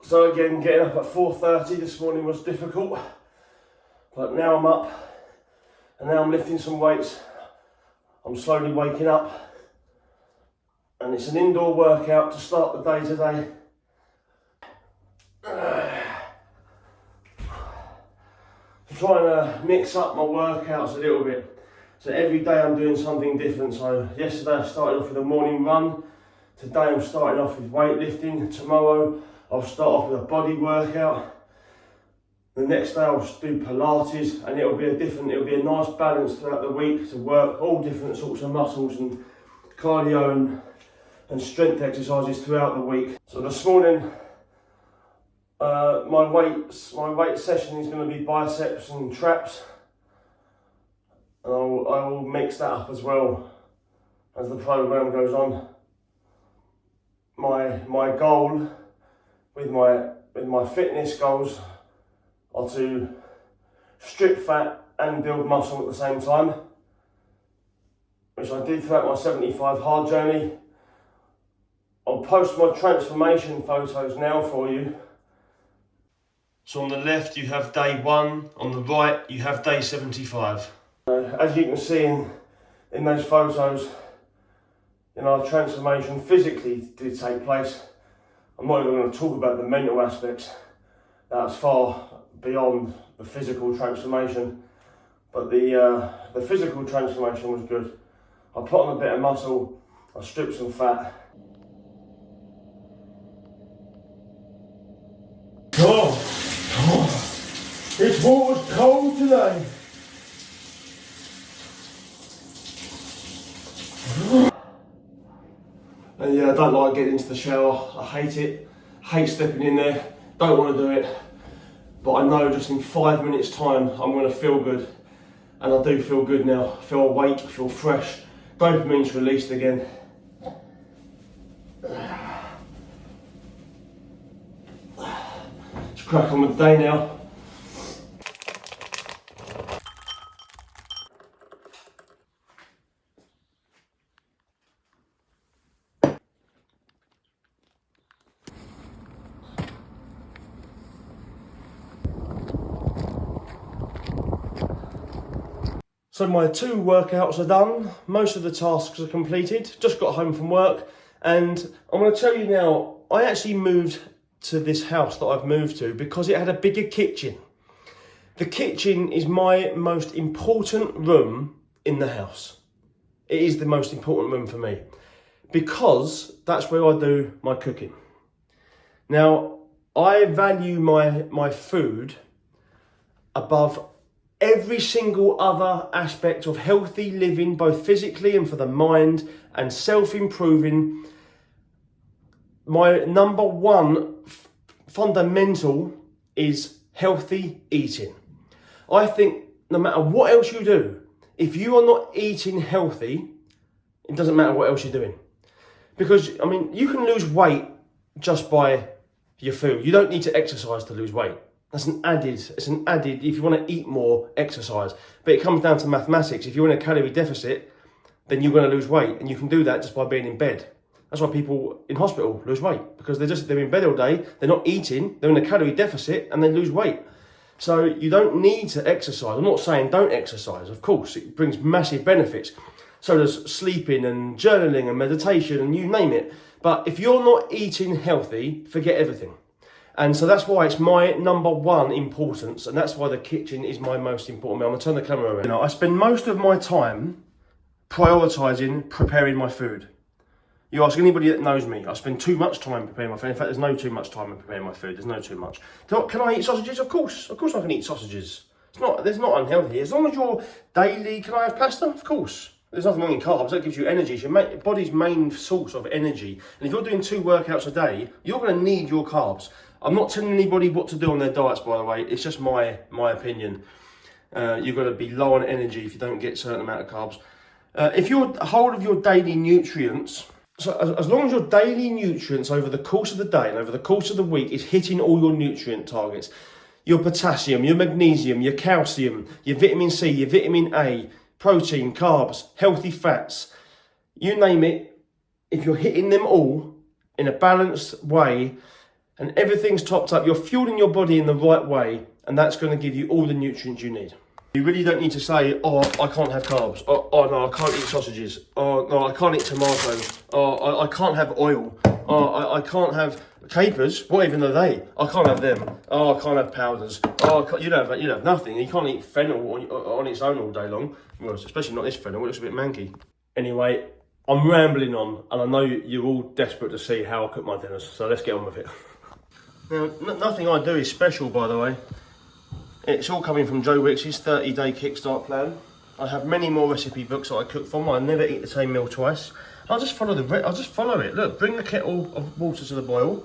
So again, getting up at 4:30 this morning was difficult, but now I'm up and now I'm lifting some weights. I'm slowly waking up and it's an indoor workout to start the day today. I'm trying to mix up my workouts a little bit. So every day I'm doing something different. So yesterday I started off with a morning run. Today I'm starting off with weightlifting. Tomorrow I'll start off with a body workout. The next day I'll do Pilates, and it'll be a nice balance throughout the week to work all different sorts of muscles and cardio and strength exercises throughout the week. So this morning, my weight session is going to be biceps and traps. And I will mix that up as well as the program goes on. My goal with my fitness goals are to strip fat and build muscle at the same time, which I did throughout my 75 hard journey. I'll post my transformation photos now for you. So on the left you have day 1, on the right you have day 75. As you can see in those photos, our transformation physically did take place. I'm not even going to talk about the mental aspects. That's far beyond the physical transformation. But the physical transformation was good. I put on a bit of muscle, I stripped some fat. This water's cold today. And yeah, I don't like getting into the shower. I hate it. Hate stepping in there. Don't want to do it. But I know just in 5 minutes time I'm going to feel good. And I do feel good now. I feel awake, I feel fresh. Dopamine's released again. Let's crack on with the day now. So my 2 workouts are done, most of the tasks are completed, just got home from work, and I'm going to tell you now, I actually moved to this house that I've moved to because it had a bigger kitchen. The kitchen is my most important room in the house. It is the most important room for me because that's where I do my cooking. Now, I value my food above every single other aspect of healthy living, both physically and for the mind, and self-improving. My number one fundamental is healthy eating. I think no matter what else you do, if you are not eating healthy, it doesn't matter what else you're doing. Because, you can lose weight just by your food. You don't need to exercise to lose weight. It's an added, if you want to eat more, exercise. But it comes down to mathematics. If you're in a calorie deficit, then you're going to lose weight. And you can do that just by being in bed. That's why people in hospital lose weight. Because they're in bed all day, they're not eating, they're in a calorie deficit, and they lose weight. So you don't need to exercise. I'm not saying don't exercise. Of course, it brings massive benefits. So does sleeping and journaling and meditation and you name it. But if you're not eating healthy, forget everything. And so that's why it's my number one importance, and that's why the kitchen is my most important. I'm going to turn the camera around. I spend most of my time prioritising preparing my food. You ask anybody that knows me, I spend too much time preparing my food. In fact, there's no too much time in preparing my food. There's no too much. Can I eat sausages? Of course I can eat sausages. There's not unhealthy. As long as you're daily, can I have pasta? Of course. There's nothing wrong in carbs, that gives you energy. It's your body's main source of energy. And if you're doing 2 workouts a day, you're going to need your carbs. I'm not telling anybody what to do on their diets, by the way. It's just my opinion. You've got to be low on energy if you don't get a certain amount of carbs. If you're whole of your daily nutrients, so as long as your daily nutrients over the course of the day and over the course of the week is hitting all your nutrient targets, your potassium, your magnesium, your calcium, your vitamin C, your vitamin A, protein, carbs, healthy fats, you name it, if you're hitting them all in a balanced way, and everything's topped up. You're fueling your body in the right way, and that's going to give you all the nutrients you need. You really don't need to say, oh, I can't have carbs. Oh no, I can't eat sausages. Oh no, I can't eat tomatoes. Oh, I can't have oil. Oh, I can't have capers. What even are they? I can't have them. Oh, I can't have powders. Oh, you'd have nothing. You can't eat fennel on its own all day long. Well, especially not this fennel. It looks a bit manky. Anyway, I'm rambling on, and I know you're all desperate to see how I cook my dinners. So let's get on with it. Now, nothing I do is special, by the way. It's all coming from Joe Wicks' 30-day kickstart plan. I have many more recipe books that I cook from. I never eat the same meal twice. I'll just follow it. Look, bring the kettle of water to the boil.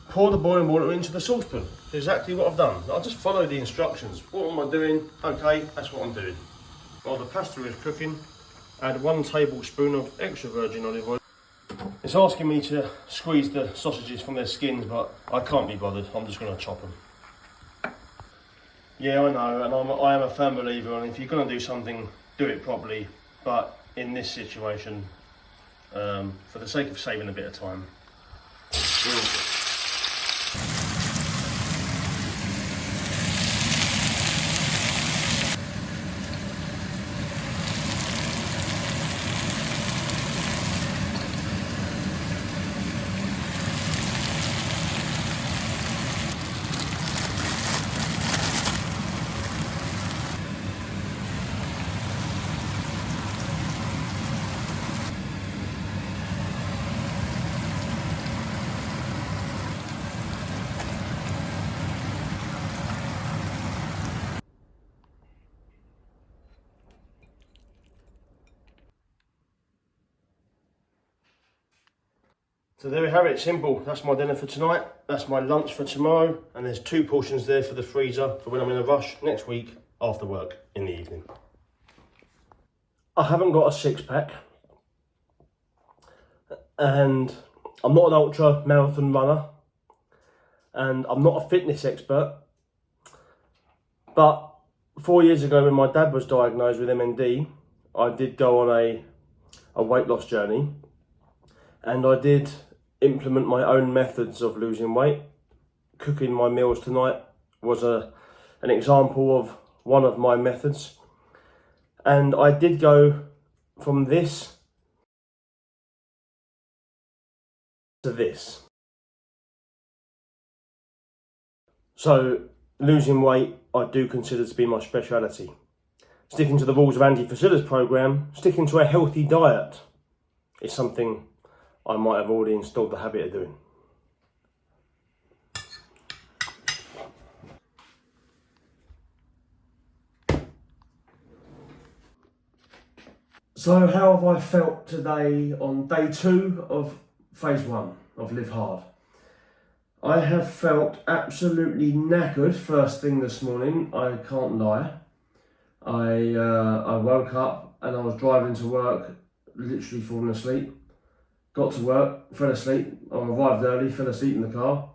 Pour the boiling water into the saucepan. Exactly what I've done. I'll just follow the instructions. What am I doing? Okay, that's what I'm doing. While the pasta is cooking, add 1 tablespoon of extra virgin olive oil. It's asking me to squeeze the sausages from their skins, but I can't be bothered. I'm just going to chop them. Yeah, I know, and I am a firm believer, and if you're going to do something, do it properly. But in this situation, for the sake of saving a bit of time, so there we have it, simple. That's my dinner for tonight, that's my lunch for tomorrow, and there's 2 portions there for the freezer for when I'm in a rush next week after work in the evening. I haven't got a 6-pack, and I'm not an ultra marathon runner, and I'm not a fitness expert, but 4 years ago when my dad was diagnosed with MND, I did go on a weight loss journey, and I did implement my own methods of losing weight. Cooking my meals tonight was an example of one of my methods, and I did go from this to this. So losing weight I do consider to be my speciality. Sticking to the rules of Andy Frisella's program, sticking to a healthy diet is something I might have already installed the habit of doing. So how have I felt today on day 2 of phase 1 of Live Hard? I have felt absolutely knackered first thing this morning, I can't lie. I woke up and I was driving to work, literally falling asleep. Got to work, fell asleep. I arrived early, fell asleep in the car.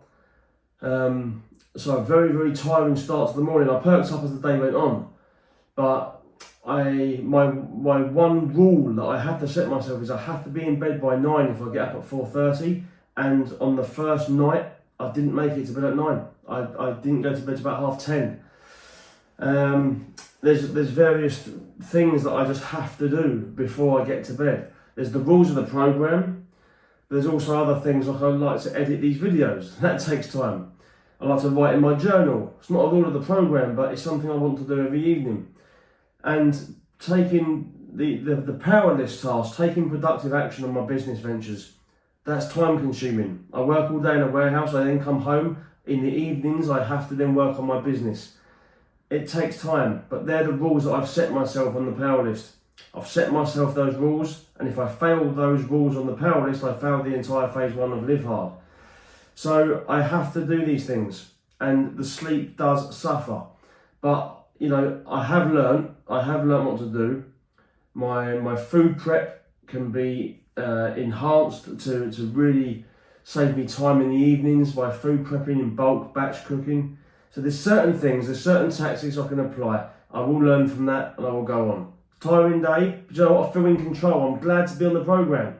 So a very, very tiring start to the morning. I perked up as the day went on, but my one rule that I had to set myself is I have to be in bed by 9 if I get up at 4:30. And on the first night, I didn't make it to bed at 9. I didn't go to bed till about 10:30. There's various things that I just have to do before I get to bed. There's the rules of the program. There's also other things like I like to edit these videos. That takes time. I like to write in my journal. It's not a rule of the program, but it's something I want to do every evening. And taking the power list task, taking productive action on my business ventures, that's time consuming. I work all day in a warehouse, I then come home. In the evenings, I have to then work on my business. It takes time, but they're the rules that I've set myself on the power list. I've set myself those rules, and if I fail those rules on the power list, I failed the entire phase 1 of Live Hard. So I have to do these things, and the sleep does suffer. But, you know, I have learned what to do. My food prep can be enhanced to really save me time in the evenings by food prepping in bulk, batch cooking. So there's certain things, there's certain tactics I can apply. I will learn from that and I will go on. Tiring day, but you know what, I feel in control. I'm glad to be on the program.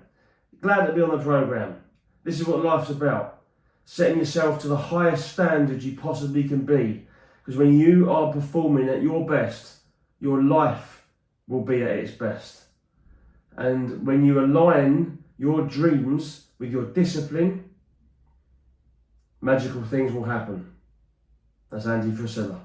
Glad to be on the program. This is what life's about. setting yourself to the highest standard you possibly can be. Because when you are performing at your best, your life will be at its best. And when you align your dreams with your discipline, magical things will happen. That's Andy Frisella.